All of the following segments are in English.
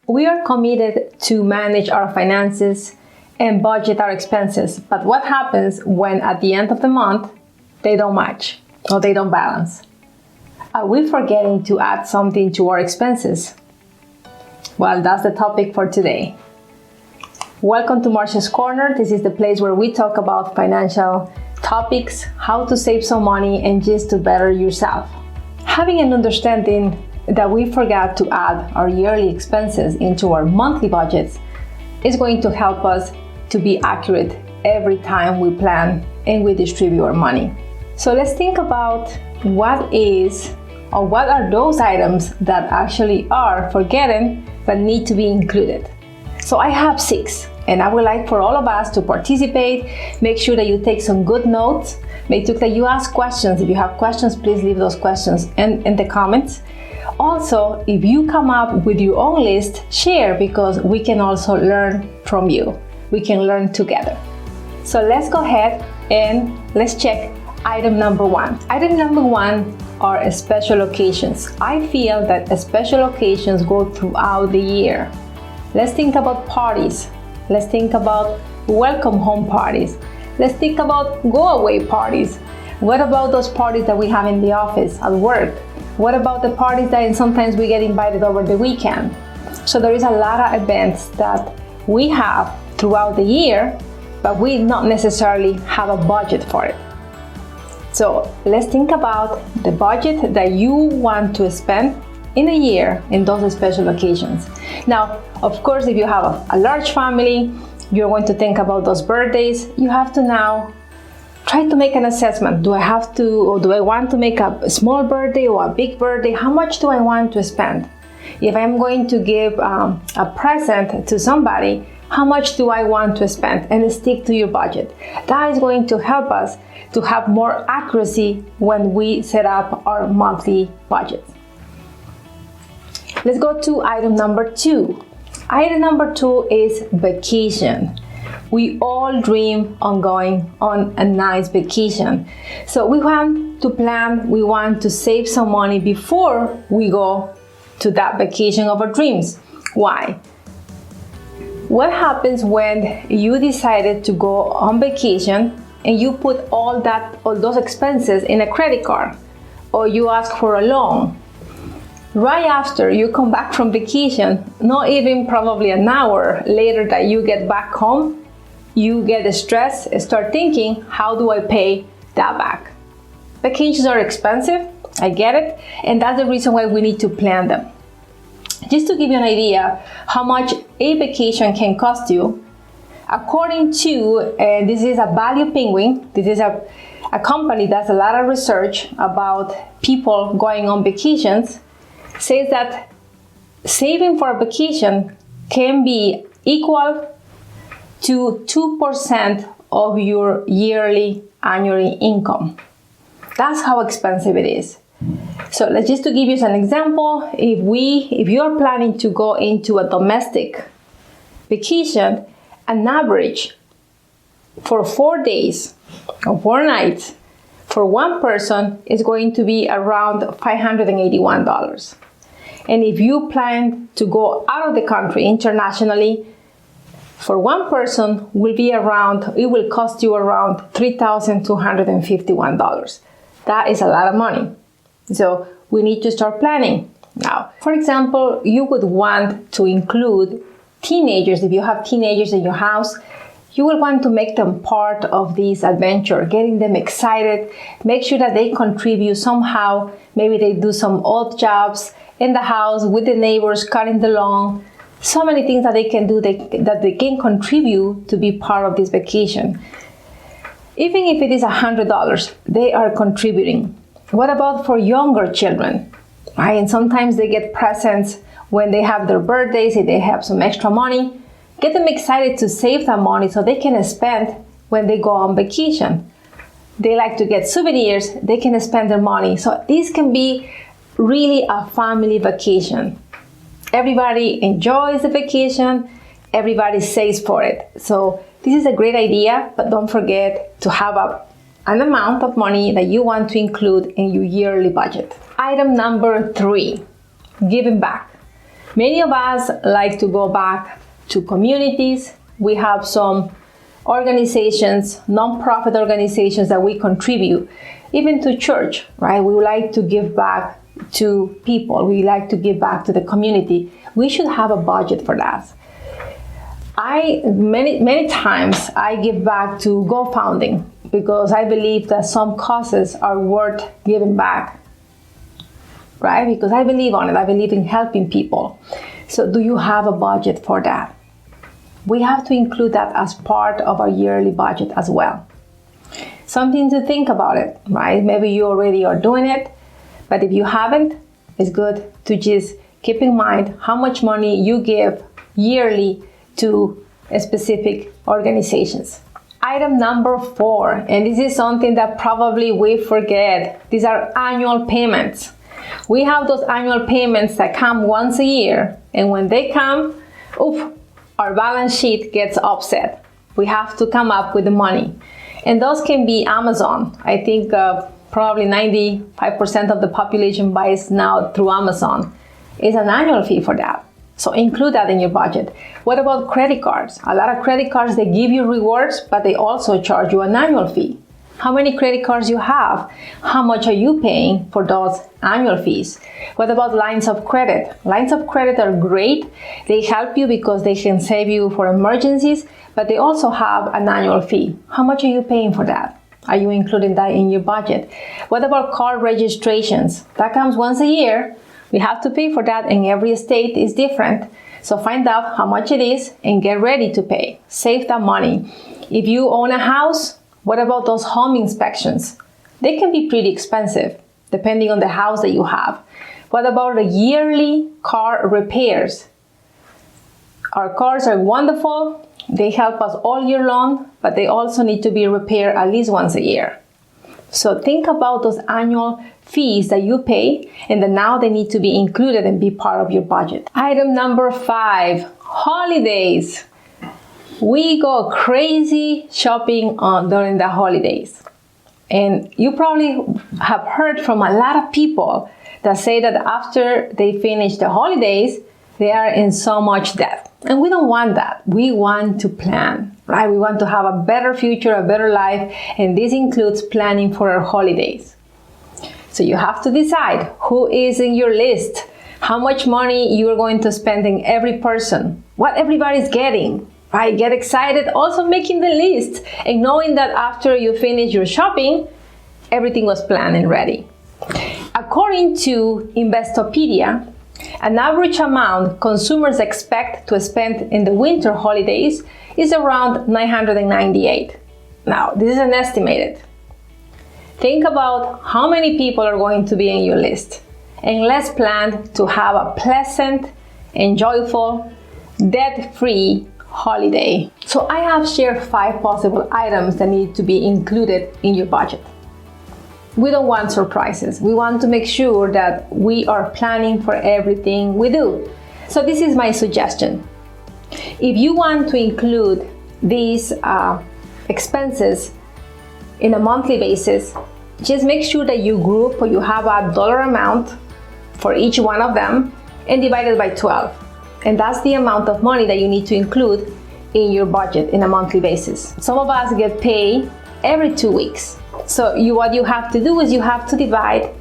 We are committed to manage our finances and budget our expenses, but what happens when at the end of the month they don't match or they don't balance? Are we forgetting to add something to our expenses? Well, that's the topic for today. Welcome to Marcia's Corner. This is the place where we talk about financial topics, how to save some money, and just to better yourself. Having an understanding that we forgot to add our yearly expenses into our monthly budgets is going to help us to be accurate every time we plan and we distribute our money. So let's think about what are those items that actually are forgotten but need to be included. So I have 6, and I would like for all of us to participate. Make sure that you take some good notes. Make sure that you ask questions. If you have questions, please leave those questions in the comments. Also, if you come up with your own list, share, because we can also learn from you. We can learn together. So let's go ahead and let's check item number 1. Item number 1 are special occasions. I feel that special occasions go throughout the year. Let's think about parties. Let's think about welcome home parties. Let's think about go away parties. What about those parties that we have in the office, at work? What about the parties that sometimes we get invited over the weekend? So there is a lot of events that we have throughout the year, but we not necessarily have a budget for it. So let's think about the budget that you want to spend in a year in those special occasions. Now, of course, if you have a large family, you're going to think about those birthdays. You have to now try to make an assessment. Do I want to make a small birthday or a big birthday? How much do I want to spend? If I'm going to give a present to somebody, how much do I want to spend? And stick to your budget. That is going to help us to have more accuracy when we set up our monthly budget. Let's go to item number 2. Item number 2 is vacation. We all dream on going on a nice vacation. So we want to plan, we want to save some money before we go to that vacation of our dreams. Why? What happens when you decided to go on vacation and you put all those expenses in a credit card, or you ask for a loan? Right after you come back from vacation, not even probably an hour later that you get back home, you get stressed and start thinking, how do I pay that back? Vacations are expensive, I get it, and that's the reason why we need to plan them. Just to give you an idea how much a vacation can cost you, according to, this is a Value Penguin, this is a company that does a lot of research about people going on vacations, says that saving for a vacation can be equal to 2% of your yearly annual income. That's how expensive it is. So let's just to give you an example, if you're planning to go into a domestic vacation, an average for 4 days or 4 nights for one person is going to be around $581. And if you plan to go out of the country internationally, for one person it will cost you around $3,251. That is a lot of money. So we need to start planning now. For example, you would want to include teenagers. If you have teenagers in your house, you will want to make them part of this adventure, getting them excited. Make sure that they contribute somehow. Maybe they do some odd jobs in the house with the neighbors, cutting the lawn. So many things that they can do that they can contribute to be part of this vacation. Even if it is $100, they are contributing. What about for younger children? Right? And sometimes they get presents when they have their birthdays, if they have some extra money. Get them excited to save that money so they can spend when they go on vacation. They like to get souvenirs, they can spend their money. So this can be really a family vacation. Everybody enjoys the vacation, everybody saves for it. So this is a great idea, but don't forget to have an amount of money that you want to include in your yearly budget. Item number 3, giving back. Many of us like to go back to communities. We have some organizations, non-profit organizations that we contribute, even to church, right? We like to give back to people. We like to give back to the community. We should have a budget for that. Many times I give back to GoFundMe because I believe that some causes are worth giving back, right? Because I believe on it. I believe in helping people. So do you have a budget for that? We have to include that as part of our yearly budget as well. Something to think about it, right? Maybe you already are doing it, but if you haven't, it's good to just keep in mind how much money you give yearly to specific organizations. Item number 4, and this is something that probably we forget. These are annual payments. We have those annual payments that come once a year, and when they come, our balance sheet gets upset. We have to come up with the money. And those can be Amazon. I think probably 95% of the population buys now through Amazon. It's an annual fee for that. So include that in your budget. What about credit cards? A lot of credit cards, they give you rewards, but they also charge you an annual fee. How many credit cards you have? How much are you paying for those annual fees? What about lines of credit? Lines of credit are great. They help you because they can save you for emergencies, but they also have an annual fee. How much are you paying for that? Are you including that in your budget? What about car registrations? That comes once a year. We have to pay for that, and every state is different. So find out how much it is and get ready to pay. Save that money. If you own a house, what about those home inspections? They can be pretty expensive, depending on the house that you have. What about the yearly car repairs? Our cars are wonderful. They help us all year long, but they also need to be repaired at least once a year. So think about those annual fees that you pay, and then now they need to be included and be part of your budget. Item number 5, holidays. We go crazy shopping during the holidays. And you probably have heard from a lot of people that say that after they finish the holidays, they are in so much debt. And we don't want that. We want to plan, right? We want to have a better future, a better life, and this includes planning for our holidays. So you have to decide who is in your list, how much money you are going to spend in every person, what everybody's getting. Right? Get excited also making the list and knowing that after you finish your shopping, everything was planned and ready. According to Investopedia, an average amount consumers expect to spend in the winter holidays is around $998. Now, this is an estimated. Think about how many people are going to be in your list, and let's plan to have a pleasant and joyful, debt-free holiday. So I have shared 5 possible items that need to be included in your budget. We don't want surprises. We want to make sure that we are planning for everything we do. So this is my suggestion. If you want to include these expenses in a monthly basis, just make sure that you group or you have a dollar amount for each one of them and divide it by 12. And that's the amount of money that you need to include in your budget in a monthly basis. Some of us get paid every 2 weeks. So what you have to do is you have to divide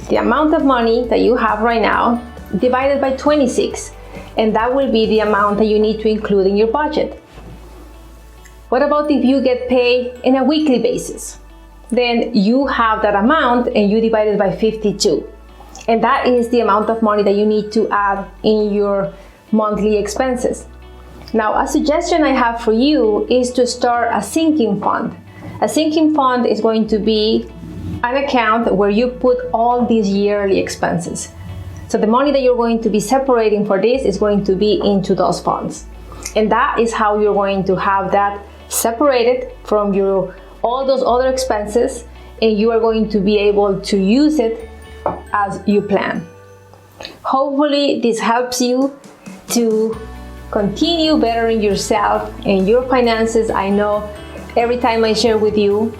the amount of money that you have right now divided by 26. And that will be the amount that you need to include in your budget. What about if you get paid in a weekly basis? Then you have that amount and you divide it by 52. And that is the amount of money that you need to add in your monthly expenses. Now, a suggestion I have for you is to start a sinking fund. A sinking fund is going to be an account where you put all these yearly expenses. So the money that you're going to be separating for this is going to be into those funds. And that is how you're going to have that separated from all those other expenses, and you are going to be able to use it as you plan. Hopefully this helps you to continue bettering yourself and your finances. I know every time I share with you,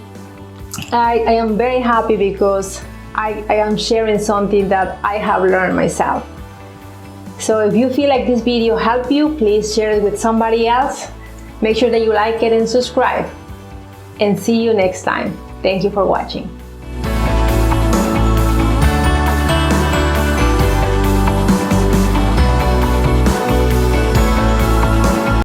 I am very happy because I am sharing something that I have learned myself. So if you feel like this video helped you, please share it with somebody else. Make sure that you like it and subscribe. And see you next time. Thank you for watching.